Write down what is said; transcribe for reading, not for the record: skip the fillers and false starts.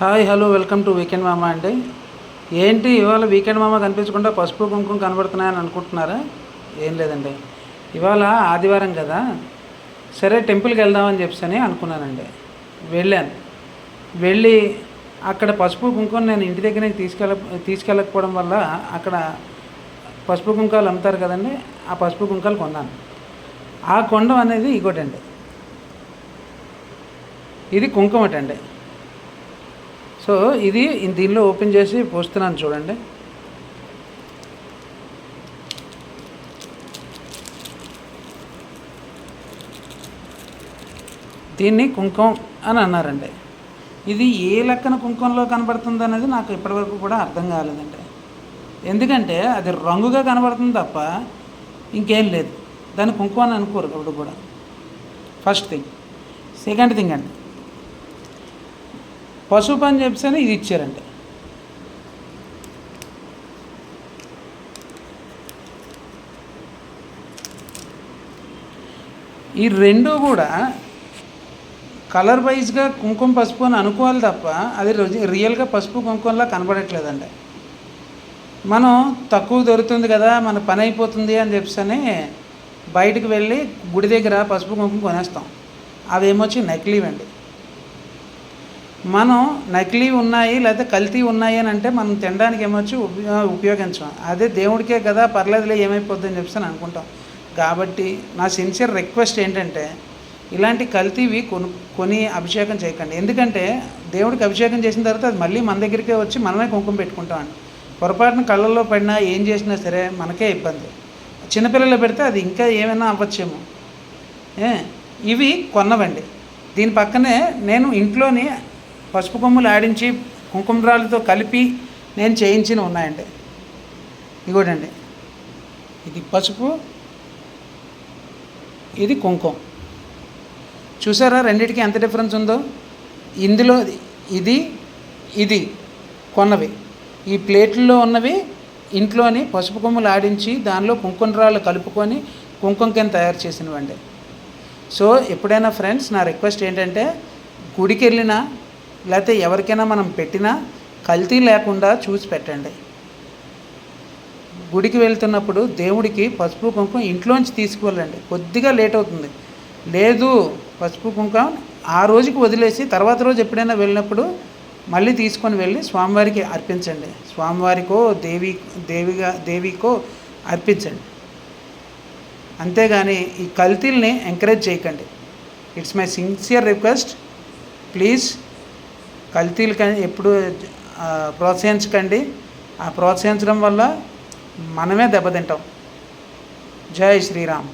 Hi hello welcome to weekend మామ అండి. ఏంటి ఇవాళ వీకెండ్ మామ కనిపించకుండా పసుపు కుంకుమ కనబడుతున్నాయని అనుకుంటున్నారా? ఏం లేదండి, ఇవాళ ఆదివారం కదా, సరే టెంపుల్కి వెళ్దామని చెప్పని అనుకున్నానండి. వెళ్ళి అక్కడ పసుపు కుంకుమ నేను ఇంటి దగ్గర తీసుకెళ్ళకపోవడం వల్ల అక్కడ పసుపు కుంకాలు అమ్ముతారు కదండి, ఆ పసుపు కుంకాలు కొన్నాను. ఆ కొండం అనేది ఇగోటండి, ఇది కుంకుమటండి. సో ఇది దీనిలో ఓపెన్ చేసి పోస్తున్నాను చూడండి. దీన్ని కుంకుమ అని అన్నారండి. ఇది ఏ లెక్కన కుంకుమలో కనబడుతుంది అనేది నాకు ఇప్పటివరకు కూడా అర్థం కాలేదండి. ఎందుకంటే అది రంగుగా కనబడుతుంది తప్ప ఇంకేం లేదు. దాన్ని కుంకుమ అని అనుకోరు ఇప్పుడు కూడా. First thing. సెకండ్ థింగ్ అండి, పసుపు అని చెప్పేసి ఇది ఇచ్చారండి. ఈ రెండు కూడా కలర్ వైజ్గా కుంకుమ పసుపు అని అనుకోవాలి తప్ప అది రియల్గా పసుపు కుంకుమలా కనబడట్లేదండి. మనం తక్కువ దొరుకుతుంది కదా, మన పని అయిపోతుంది అని చెప్పేసి బయటకు వెళ్ళి గుడి దగ్గర పసుపు కుంకుమ కొనేస్తాం. అవేమొచ్చి నకిలీవండి. మనం నకిలీ ఉన్నాయి లేకపోతే కల్తీ ఉన్నాయి అని అంటే మనం తినడానికి ఏమొచ్చి ఉపయోగించాం. అదే దేవుడికే కదా, పర్లేదులే ఏమైపోద్ది అని చెప్పేసి అనుకుంటాం. కాబట్టి నా సిన్సియర్ రిక్వెస్ట్ ఏంటంటే ఇలాంటి కల్తీవి కొని అభిషేకం చేయకండి. ఎందుకంటే దేవుడికి అభిషేకం చేసిన తర్వాత అది మళ్ళీ మన దగ్గరికే వచ్చి మనమే కుంకుమ పెట్టుకుంటామండి. పొరపాటున కళ్ళల్లో పడినా ఏం చేసినా సరే మనకే ఇబ్బంది. చిన్నపిల్లలు పెడితే అది ఇంకా ఏమైనా అవ్వచ్చేమో. ఇవి కొన్నవండి. దీని పక్కనే నేను ఇంట్లోని పసుపు కొమ్ములు ఆడించి కుంకుమరాలతో కలిపి నేను చేయించిన ఉన్నాయండి. ఇగోటండి, ఇది పసుపు, ఇది కుంకుమ. చూసారా రెండింటికి ఎంత డిఫరెన్స్ ఉందో? ఇందులో ఇది కొన్నవి, ఈ ప్లేట్లలో ఉన్నవి ఇంట్లోని పసుపు కొమ్ములు ఆడించి దానిలో కుంకుమరాళ్ళు కలుపుకొని కుంకుమ కింద తయారు చేసినవండి. సో ఎప్పుడైనా ఫ్రెండ్స్ నా రిక్వెస్ట్ ఏంటంటే గుడికి వెళ్ళినా లేకపోతే ఎవరికైనా మనం పెట్టినా కల్తీ లేకుండా చూసి పెట్టండి. గుడికి వెళ్తున్నప్పుడు దేవుడికి పసుపు కుంకుమ ఇంట్లోంచి తీసుకువెళ్ళండి. కొద్దిగా లేట్ అవుతుంది, లేదు పసుపు కుంకుమ ఆ రోజుకి వదిలేసి తర్వాత రోజు ఎప్పుడైనా వెళ్ళినప్పుడు మళ్ళీ తీసుకొని వెళ్ళి స్వామివారికి అర్పించండి. స్వామివారికో దేవికో అర్పించండి. అంతేగాని ఈ కల్తీల్ని ఎంకరేజ్ చేయకండి. It's my sincere request. Please కల్తీలు ఎప్పుడు ప్రోత్సహించకండి. ఆ ప్రోత్సహించడం వల్ల మనమే దెబ్బతింటాం. జై శ్రీరామ్.